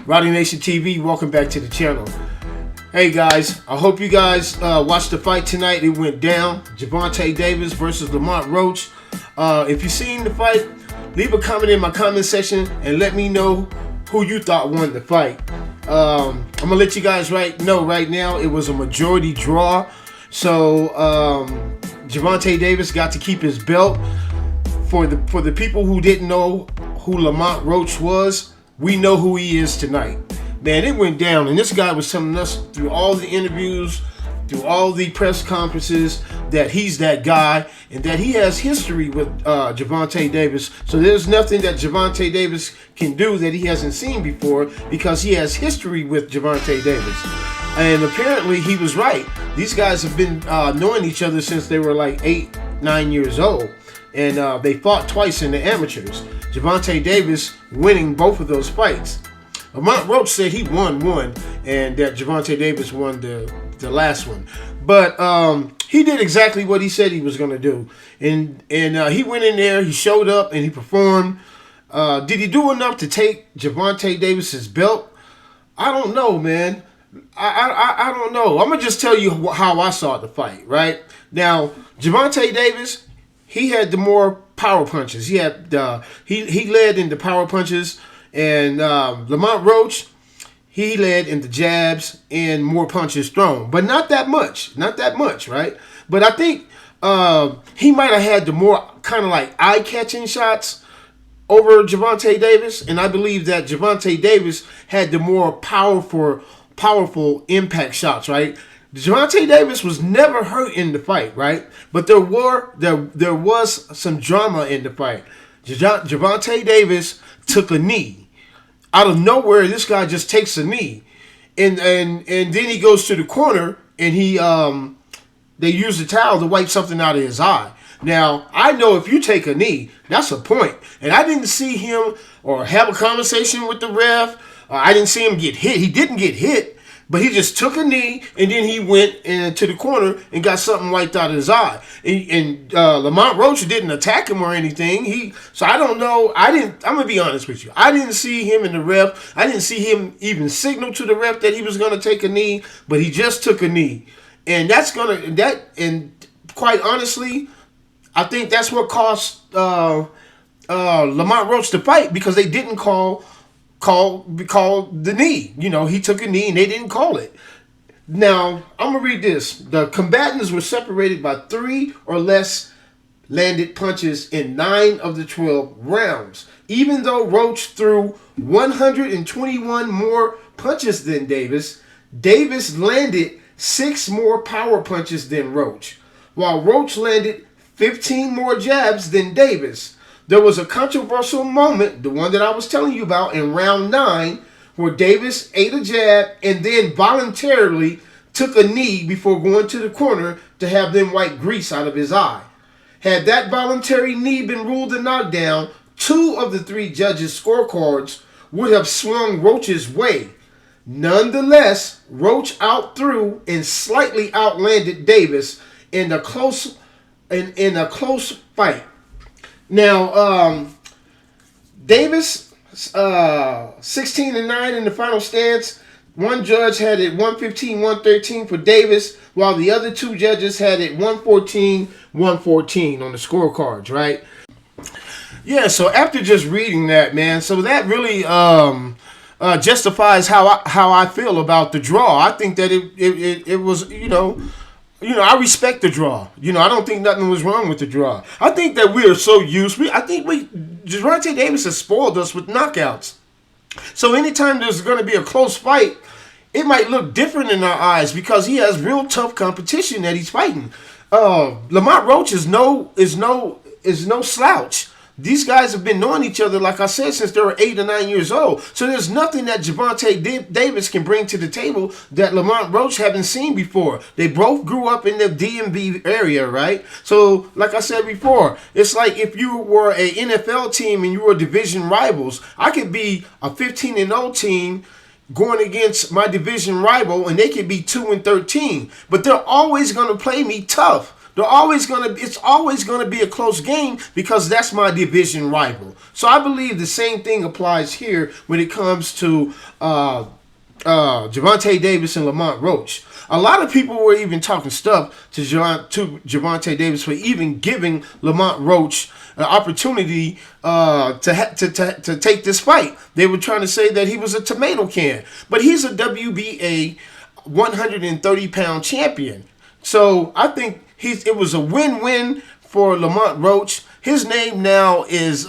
Rowdy Nation TV, welcome back to the channel. Hey guys, I hope you guys watched the fight tonight. It went down. Gervonta Davis versus Lamont Roach. If you've seen the fight, leave a comment in my comment section and let me know who you thought won the fight. I'm gonna let you guys know right now it was a majority draw. So Gervonta Davis got to keep his belt. For the people who didn't know who Lamont Roach was, we know who he is tonight. Man, it went down, and this guy was telling us through all the interviews, through all the press conferences, that he's that guy and that he has history with Gervonta Davis. So there's nothing that Gervonta Davis can do that he hasn't seen before, because he has history with Gervonta Davis. And apparently he was right. These guys have been knowing each other since they were like 8, 9 years old. And they fought twice in the amateurs. Gervonta Davis winning both of those fights. Lamont Roach said he won one, and that Gervonta Davis won the last one. But he did exactly what he said he was going to do. And he went in there, he showed up, and he performed. Did he do enough to take Gervonta Davis's belt? I don't know, man. I don't know. I'm going to just tell you how I saw the fight, right? Now, Gervonta Davis, he had the more power punches. He had he led in the power punches, and Lamont Roach, he led in the jabs and more punches thrown, but not that much, right? But I think he might have had the more kind of like eye-catching shots over Gervonta Davis, and I believe that Gervonta Davis had the more powerful impact shots, right? Gervonta Davis was never hurt in the fight, right? But there was some drama in the fight. Gervonta Davis took a knee. Out of nowhere, this guy just takes a knee. And then he goes to the corner and they use the towel to wipe something out of his eye. Now, I know if you take a knee, that's a point. And I didn't see him or have a conversation with the ref. I didn't see him get hit. He didn't get hit. But he just took a knee, and then he went to the corner and got something wiped out of his eye. And Lamont Roach didn't attack him or anything. So I don't know. I'm gonna be honest with you. I didn't see him in the ref. I didn't see him even signal to the ref that he was gonna take a knee. But he just took a knee, and and quite honestly, I think that's what cost Lamont Roach the fight, because they didn't call the knee. You know, he took a knee and they didn't call it. Now, I'm going to read this. The combatants were separated by 3 or less landed punches in 9 of the 12 rounds. Even though Roach threw 121 more punches than Davis, Davis landed 6 more power punches than Roach, while Roach landed 15 more jabs than Davis. There was a controversial moment, the one that I was telling you about, in round 9, where Davis ate a jab and then voluntarily took a knee before going to the corner to have them wipe grease out of his eye. Had that voluntary knee been ruled a knockdown, 2 of the 3 judges' scorecards would have swung Roach's way. Nonetheless, Roach outthrew and slightly outlanded Davis in a close fight. Now, Davis, 16-9 in the final stance. One judge had it 115-113 for Davis, while the other 2 judges had it 114-114 on the scorecards, right? Yeah, so after just reading that, man, so that really justifies how I feel about the draw. I think that it was, I respect the draw. I don't think nothing was wrong with the draw. I think that we are so used. Gervonta Davis has spoiled us with knockouts. So anytime there's going to be a close fight, it might look different in our eyes because he has real tough competition that he's fighting. Lamont Roach is no slouch. These guys have been knowing each other, like I said, since they were 8 or 9 years old. So there's nothing that Gervonta Davis can bring to the table that Lamont Roach haven't seen before. They both grew up in the DMV area, right? So, like I said before, it's like if you were an NFL team and you were division rivals, I could be a 15-0 team going against my division rival, and they could be 2-13. But they're always going to play me tough. It's always gonna be a close game because that's my division rival. So I believe the same thing applies here when it comes to Gervonta Davis and Lamont Roach. A lot of people were even talking stuff to Gervonta Davis for even giving Lamont Roach an opportunity to take this fight. They were trying to say that he was a tomato can, but he's a WBA 130-pound champion. So I think it was a win-win for Lamont Roach. His name now is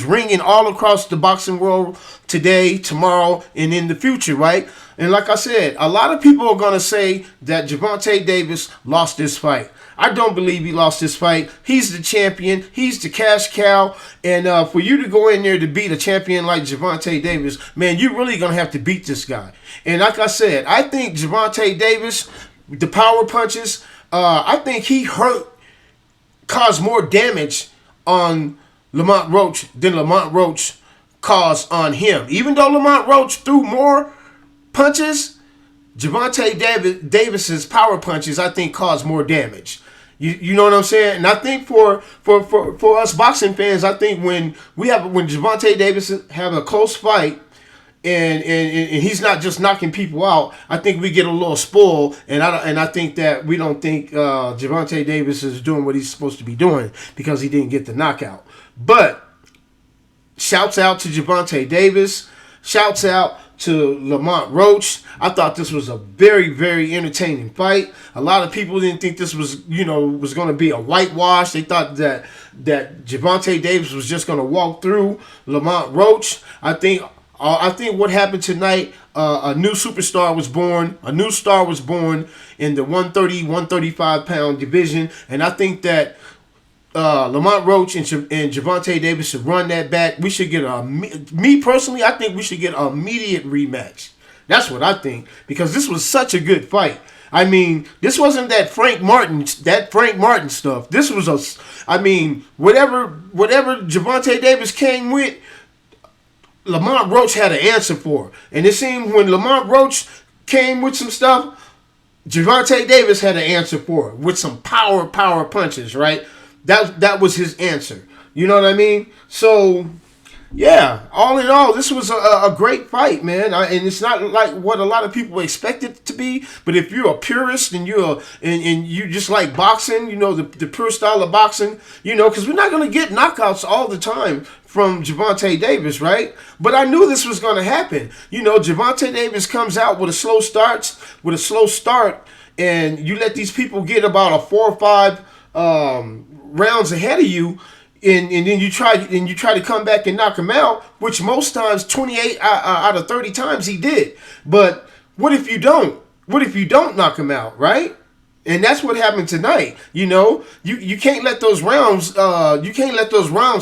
ringing all across the boxing world today, tomorrow, and in the future, right? And like I said, a lot of people are going to say that Gervonta Davis lost this fight. I don't believe he lost this fight. He's the champion. He's the cash cow. And for you to go in there to beat a champion like Gervonta Davis, man, you're really going to have to beat this guy. And like I said, I think Gervonta Davis, the power punches, I think he caused more damage on Lamont Roach than Lamont Roach caused on him. Even though Lamont Roach threw more punches, Gervonta Davis's power punches, I think, caused more damage. You know what I'm saying? And I think for us boxing fans, I think when Gervonta Davis have a close fight and he's not just knocking people out, I think we get a little spoiled, and I think that we don't think Gervonta Davis is doing what he's supposed to be doing because he didn't get the knockout. But shouts out to Gervonta Davis. Shouts out to Lamont Roach. I thought this was a very, very entertaining fight. A lot of people didn't think this was going to be a whitewash. They thought that Gervonta Davis was just going to walk through Lamont Roach. I think what happened tonight, a new superstar was born. A new star was born in the 130, 135-pound division. And I think that Lamont Roach and Gervonta Davis should run that back. We should get me personally, I think we should get an immediate rematch. That's what I think, because this was such a good fight. I mean, this wasn't that Frank Martin stuff. This was whatever Gervonta Davis came with, Lamont Roach had an answer for. And it seemed when Lamont Roach came with some stuff, Gervonta Davis had an answer for it with some power punches, right? That was his answer. You know what I mean? So, yeah, all in all, this was a great fight, man. And it's not like what a lot of people expect it to be. But if you're a purist and you just like boxing, the pure style of boxing, because we're not going to get knockouts all the time from Gervonta Davis, right? But I knew this was going to happen. Gervonta Davis comes out with a slow start, and you let these people get about a 4 or 5 rounds ahead of you, and then you try to come back and knock him out, which most times 28 out of 30 times he did. But what if you don't? What if you don't knock him out, right? And that's what happened tonight. You can't let those rounds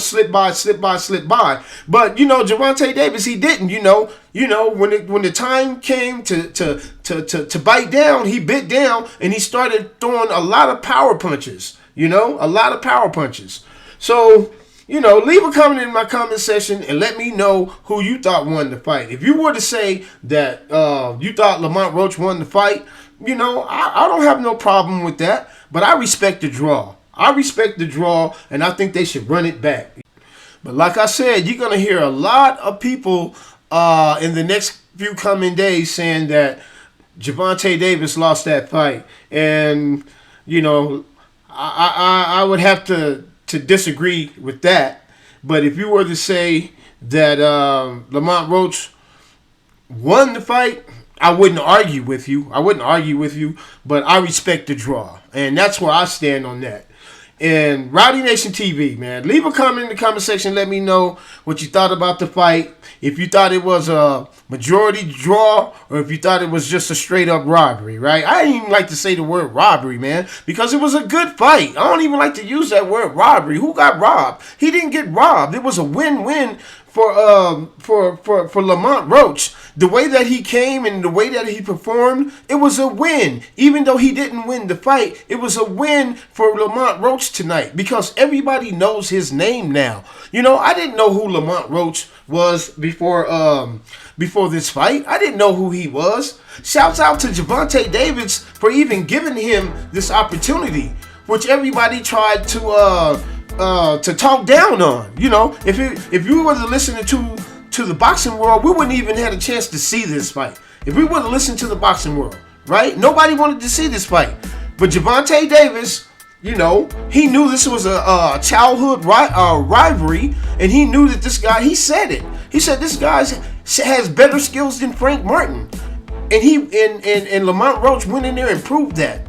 slip by. But Gervonta Davis, he didn't. When the time came to bite down, he bit down, and he started throwing a lot of power punches. A lot of power punches. So, leave a comment in my comment section and let me know who you thought won the fight. If you were to say that you thought Lamont Roach won the fight, I don't have no problem with that. But I respect the draw. And I think they should run it back. But like I said, you're going to hear a lot of people in the next few coming days saying that Gervonta Davis lost that fight. And, I would have to disagree with that. But if you were to say that Lamont Roach won the fight, I wouldn't argue with you. But I respect the draw. And that's where I stand on that. And Rowdy Nation TV, man, leave a comment in the comment section. Let me know what you thought about the fight. If you thought it was a majority draw or if you thought it was just a straight up robbery, right? I didn't even like to say the word robbery, man, because it was a good fight. I don't even like to use that word robbery. Who got robbed? He didn't get robbed. It was a win-win for Lamont Roach. the way that he came and the way that he performed, it was a win. Even though he didn't win the fight, it was a win for Lamont Roach tonight because everybody knows his name now. You know, I didn't know who Lamont Roach was before this fight. I didn't know who he was. Shouts out to Gervonta Davis for even giving him this opportunity, which everybody tried to talk down on. You know, if you were to listen to the boxing world, we wouldn't even had a chance to see this fight. If we would have listened to the boxing world, right? Nobody wanted to see this fight. But Gervonta Davis, you know, he knew this was a childhood rivalry, and he knew that this guy, he said it. He said this guy has better skills than Frank Martin. And Lamont Roach went in there and proved that.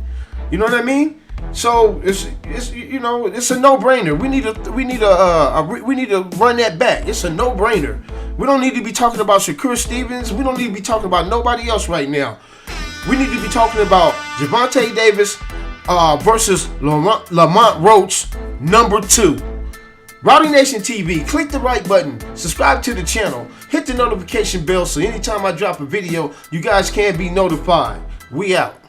You know what I mean? So it's you know, it's a no-brainer. We need to run that back. It's a no-brainer. We don't need to be talking about Shakur Stevens. We don't need to be talking about nobody else right now. We need to be talking about Gervonta Davis versus Lamont Roach, number 2. Rowdy Nation TV, click the right button, subscribe to the channel, hit the notification bell so anytime I drop a video, you guys can be notified. We out.